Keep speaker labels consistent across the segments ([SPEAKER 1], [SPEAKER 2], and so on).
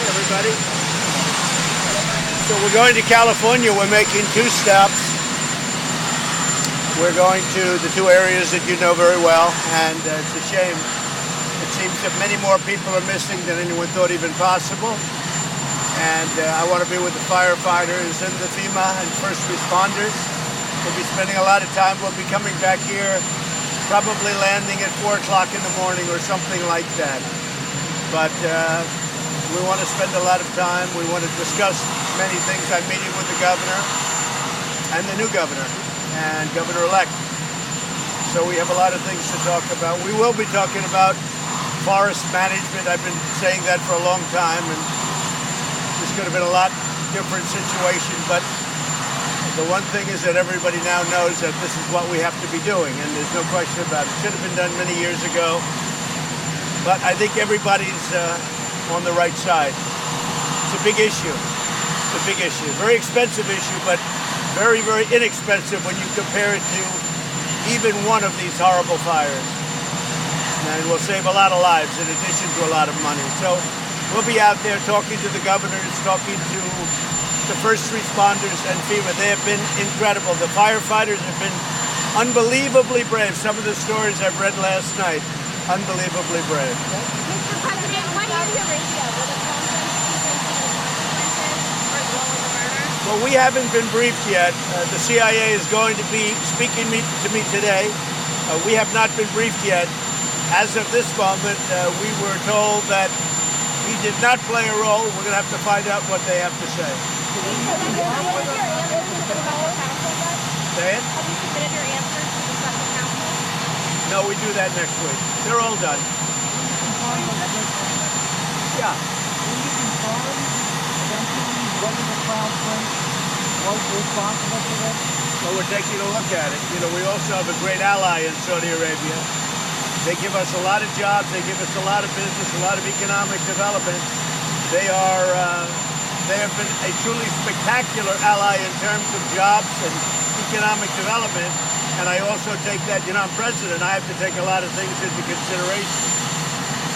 [SPEAKER 1] everybody. So we're going to California. We're making 2 stops. We're going to the 2 areas that you know very well, and it's a shame. It seems that many more people are missing than anyone thought even possible. And I want to be with the firefighters and the FEMA and first responders. We'll be spending a lot of time. We'll be coming back here, probably landing at 4 o'clock in the morning or something like that. But we want to spend a lot of time. We want to discuss many things. I'm meeting with the governor and the new governor and governor-elect. So we have a lot of things to talk about. We will be talking about forest management. I've been saying that for a long time, and this could have been a lot different situation, but the one thing is that everybody now knows that this is what we have to be doing, and there's no question about it. It should have been done many years ago, but I think everybody's on the right side. It's a big issue. It's a big issue. Very expensive issue, but very, very inexpensive when you compare it to even one of these horrible fires. And we'll save a lot of lives in addition to a lot of money. So we'll be out there talking to the governors, talking to the first responders and FEMA. They have been incredible. The firefighters have been unbelievably brave. Some of the stories I've read last night, unbelievably brave.
[SPEAKER 2] Mr. President, what is your ratio? Will the consequences
[SPEAKER 1] Well, we haven't been briefed yet. The CIA is going to be speaking to me today. We have not been briefed yet. As of this moment, we were told that he did not play a role. We're going to have to find out what they have to say.
[SPEAKER 2] Say it?
[SPEAKER 1] Have you
[SPEAKER 2] submitted your answers to the special counsel?
[SPEAKER 1] No, we do that next week. They're all done. Yeah. Well, we're taking a look at it. You know, we also have a great ally in Saudi Arabia. They give us a lot of jobs. They give us a lot of business, a lot of economic development. They have been a truly spectacular ally in terms of jobs and economic development. And I also take that, you know, I'm president. I have to take a lot of things into consideration.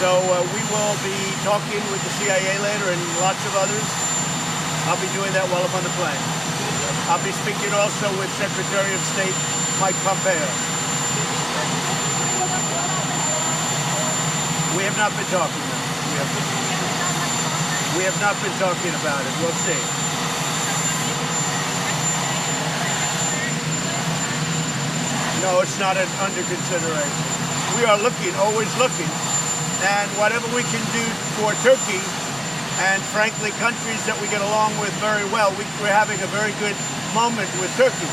[SPEAKER 1] So we will be talking with the CIA later and lots of others. I'll be doing that while I'm on the plane. I'll be speaking also with Secretary of State Mike Pompeo. We have not been talking about it. We have not been talking about it. We'll see. No, it's not under consideration. We are looking, always looking, and whatever we can do for Turkey, and frankly, countries that we get along with very well, we're having a very good moment with Turkey.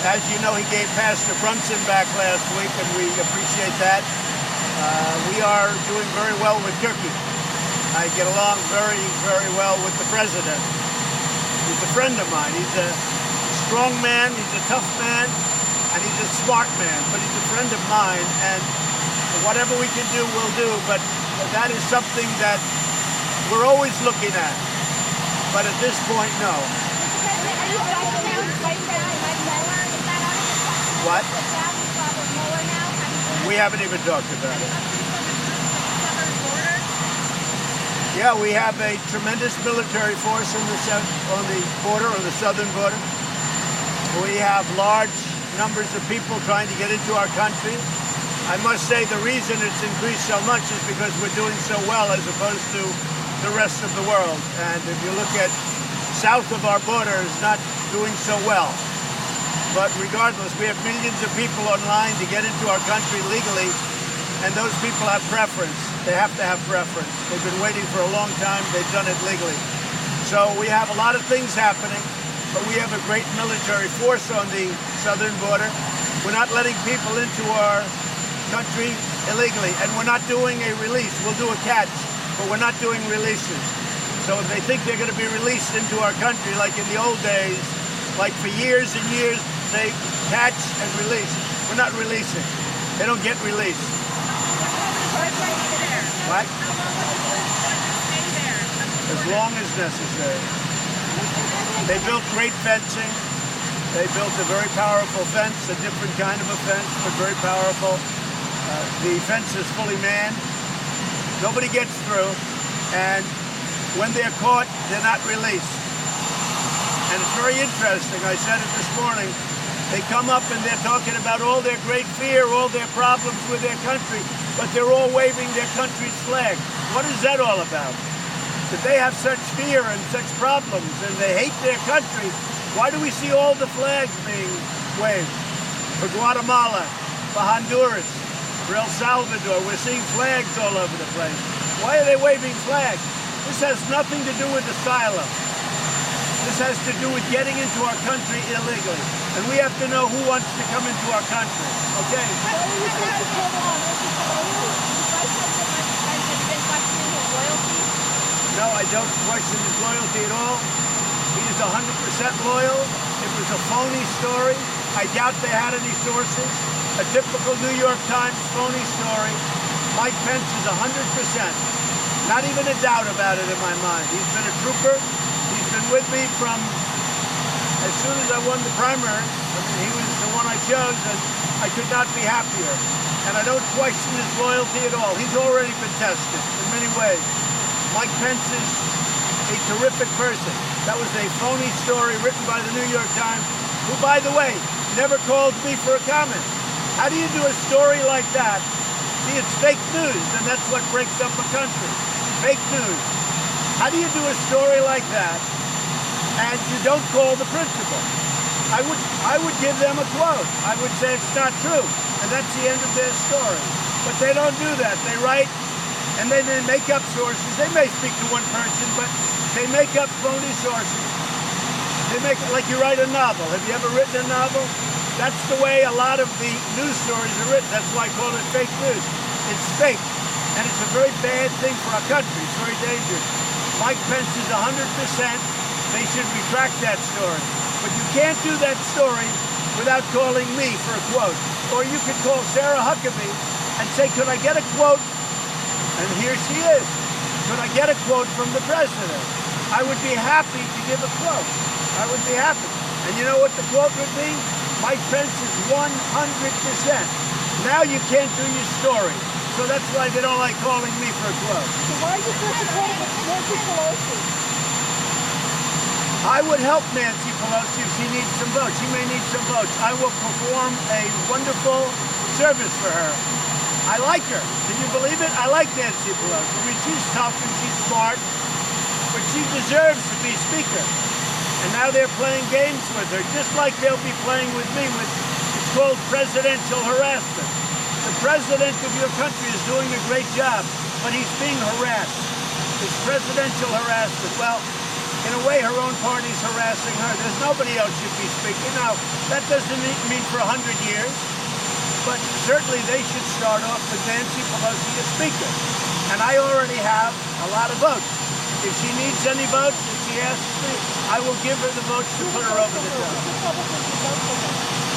[SPEAKER 1] As you know, he gave Pastor Brunson back last week, and we appreciate that. We are doing very well with Turkey. I get along very, very well with the president. He's a friend of mine. He's a strong man, he's a tough man, and he's a smart man, but he's a friend of mine, and whatever we can do, we'll do, but that is something that we're always looking at. But at this point, no. What? We haven't even talked about it. Yeah, we have a tremendous military force on the border, on the southern border. We have large numbers of people trying to get into our country. I must say the reason it's increased so much is because we're doing so well as opposed to the rest of the world. And if you look at south of our border, it's not doing so well. But regardless, we have millions of people online to get into our country legally, and those people have preference. They have to have preference. They've been waiting for a long time. They've done it legally. So we have a lot of things happening, but we have a great military force on the southern border. We're not letting people into our country illegally, and we're not doing a release. We'll do a catch, but we're not doing releases. So if they think they're going to be released into our country like in the old days, like for years and years, they catch and release. We're not releasing. They don't get released. What? As long as necessary. They built great fencing. They built a very powerful fence, a different kind of a fence, but very powerful. The fence is fully manned. Nobody gets through. And When they're caught, they're not released. And it's very interesting. I said it this morning. They come up and they're talking about all their great fear, all their problems with their country, but they're all waving their country's flag. What is that all about? If they have such fear and such problems and they hate their country, why do we see all the flags being waved? For Guatemala, for Honduras, for El Salvador, we're seeing flags all over the place. Why are they waving flags? This has nothing to do with asylum. This has to do with getting into our country illegally. And we have to know who wants to come into our country. Okay? No, I don't question his loyalty at all. He is 100% loyal. It was a phony story. I doubt they had any sources. A typical New York Times phony story. Mike Pence is 100%. Not even a doubt about it in my mind. He's been a trooper. He's been with me from as soon as I won the primary. I mean, he was the one I chose, and I could not be happier. And I don't question his loyalty at all. He's already been tested in many ways. Mike Pence is a terrific person. That was a phony story written by the New York Times, who, by the way, never called me for a comment. How do you do a story like that? See, it's fake news, and that's what breaks up a country. Fake news. How do you do a story like that and you don't call the principal? I would give them a quote. I would say it's not true, and that's the end of their story. But they don't do that. They write, and then they make up sources. They may speak to one person, but they make up phony sources. They make it like you write a novel. Have you ever written a novel? That's the way a lot of the news stories are written. That's why I call it fake news. It's fake, and it's a very bad thing for our country. It's very dangerous. Mike Pence is 100%. They should retract that story. But you can't do that story without calling me for a quote. Or you could call Sarah Huckabee and say, could I get a quote? And here she is. Could I get a quote from the president? I would be happy to give a quote. I would be happy. And you know what the quote would be? Mike Pence is 100%. Now you can't do your story. So that's why they don't like calling me for a quote.
[SPEAKER 3] So why are you disappointed with Nancy Pelosi?
[SPEAKER 1] I would help Nancy Pelosi if she needs some votes. She may need some votes. I will perform a wonderful service for her. I like her. Can you believe it? I like Nancy Pelosi. I mean, she's tough and she's smart, but she deserves to be Speaker. And now they're playing games with her, just like they'll be playing with me. It's called presidential harassment. The president of your country is doing a great job, but he's being harassed. It's presidential harassment. Well, in a way, her own party's harassing her. There's nobody else should be Speaker. Now, that doesn't mean for 100 years, but certainly they should start off with Nancy Pelosi as Speaker. And I already have a lot of votes. If she needs any votes, if she asks me, I will give her the votes to put her over the top.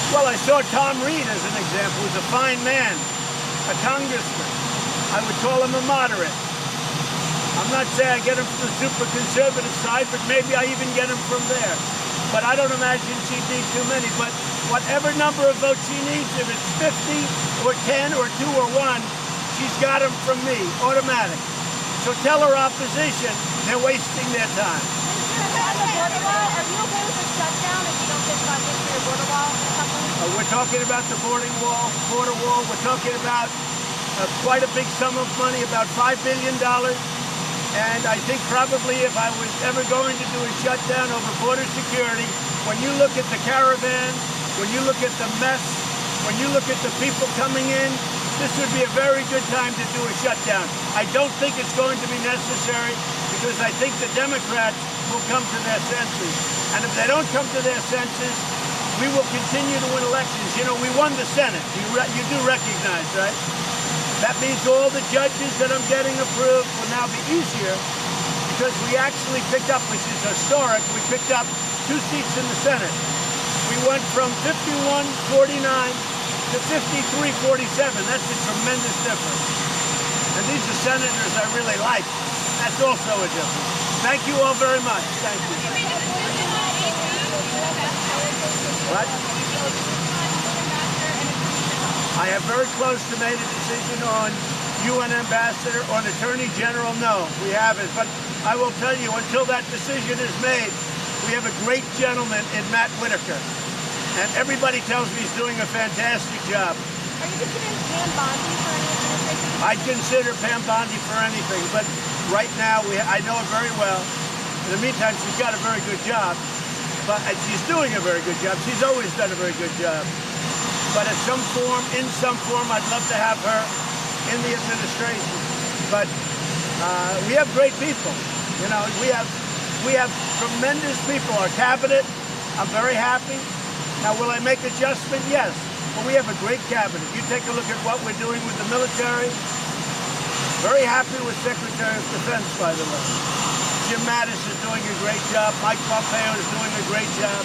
[SPEAKER 1] Well, I saw Tom Reed as an example. He's a fine man, a congressman. I would call him a moderate. I'm not saying I get him from the super conservative side, but maybe I even get him from there. But I don't imagine she'd need too many. But whatever number of votes she needs, if it's 50 or 10 or 2 or 1, she's got them from me, automatic. So tell her opposition, they're wasting their time.
[SPEAKER 2] Are you okay with the shutdown if you don't get funding for your border wall or something?
[SPEAKER 1] We're talking about the border wall. We're talking about quite a big sum of money, about $5 billion. And I think probably if I was ever going to do a shutdown over border security, when you look at the caravans, when you look at the mess, when you look at the people coming in, this would be a very good time to do a shutdown. I don't think it's going to be necessary because I think the Democrats will come to their senses. And if they don't come to their senses, we will continue to win elections. You know, we won the Senate. You do recognize, right? That means all the judges that I'm getting approved will now be easier because we actually picked up, which is historic, we picked up 2 seats in the Senate. We went from 51-49 to 53-47. That's a tremendous difference. And these are senators I really like. That's also a difference. Thank you all very much. Thank you. What? I have very close to made a decision on UN ambassador, on attorney general. No, we haven't. But I will tell you, until that decision is made, we have a great gentleman in Matt Whitaker. And everybody tells me he's doing a fantastic job.
[SPEAKER 2] Are you considering Pam Bondi for any administration?
[SPEAKER 1] I'd consider Pam Bondi for anything, but right now I know her very well. In the meantime, she's got a very good job, and she's doing a very good job. She's always done a very good job. But in some form, I'd love to have her in the administration. But we have great people. You know, we have tremendous people. Our cabinet, I'm very happy. Now, will I make adjustment? Yes. But we have a great cabinet. You take a look at what we're doing with the military. Very happy with Secretary of Defense, by the way. Jim Mattis is doing a great job. Mike Pompeo is doing a great job.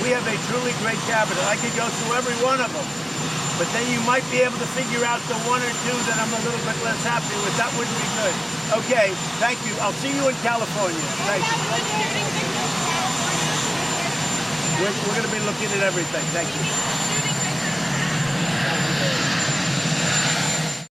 [SPEAKER 1] We have a truly great cabinet. I could go through every one of them. But then you might be able to figure out the one or two that I'm a little bit less happy with. That wouldn't be good. Okay, thank you. I'll see you in California. Thank you. We're going to be looking at everything. Thank you.